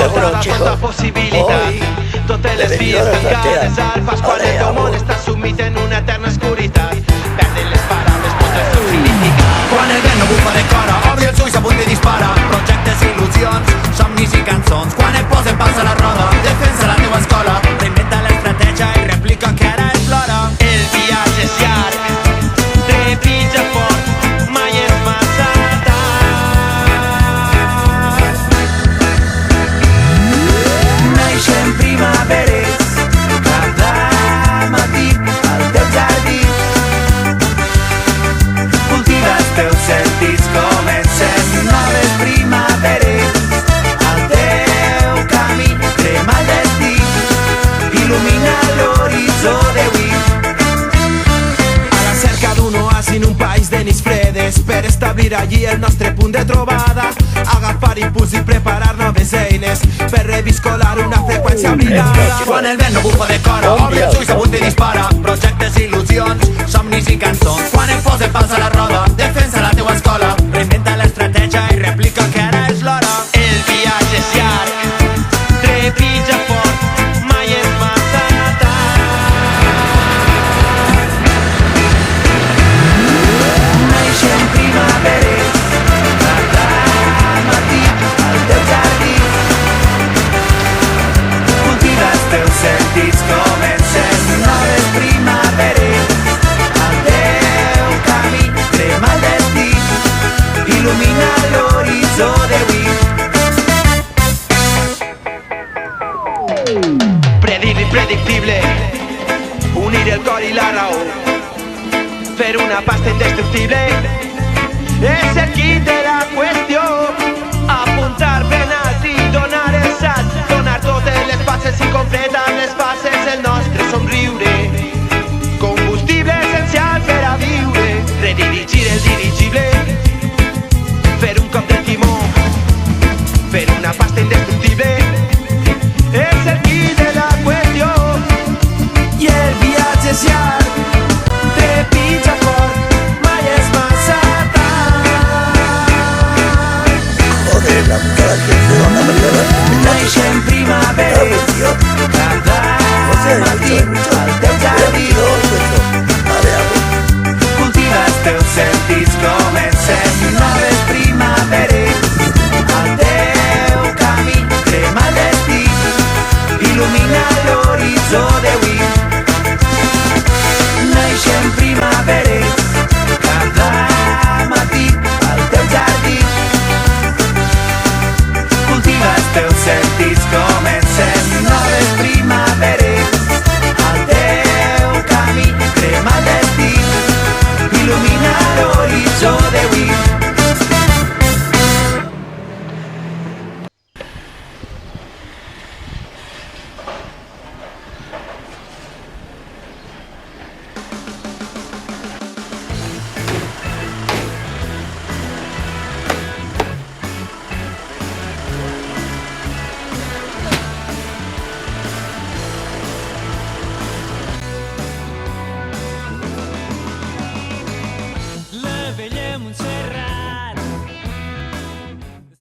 escoltava quanta possibilitat. Totes les vies tancades al pas quan el teu món està sumit en una eterna oscuritat. Perden les paraules tot el seu significat. Quan el vent no bufa de cora, obri els ulls, apunta i dispara. Projectes, il·lusions, somnis i cançons. Quan et posen pals a la roda, defensa la teva escola. Reinventa l'estratègia i replica que ara és l'hora. El viatge és llarg, trepitja fort, mai és massa tard. Naixen primaveres cada matí al teu jardí. Cultiva els teus sentits, comencen noves primaveres al teu camí. Crema el destí, il·lumina l'horitzó d'avui. A la cerca d'un oasi en un país de nits fredes, per establir allí el nostre punt de trobada. Agafar impuls i preparar noves eines per reviscolar una freqüència oblidada. Quan el vent no bufa de cora, obre els ulls, apunta i dispara. Projectes, il·lusions, somnis i cançons. Quan et posen pals a la roda, defensa la teua escola. Reinventa l'estratègia i replica que ara és l'hora. El viatge és llarg, trepitja fort, mai és massa tard. Naixen primaveres cada matí al teu jardí. Cultiva els teus sentits, comencen noves primaveres al teu camí. Crema el destí, il·lumina l'horitzó d'avui. Predible, impredictible, unir el cor i la raó, fer una pasta indestructible, és el quid de la qüestió. Apuntar penalti, donar el salt, donar totes les passes i completar les fases. El nostre somriure, combustible essencial per a viure. Redirigir el dirigible, fer un cop de timó, fer una pasta indestructible, és el quid de la qüestió. I el viatge és llarg, trepitja fort, mai és massa tard. Joder, la puta que se van a meter. Naixen primaveres cada matí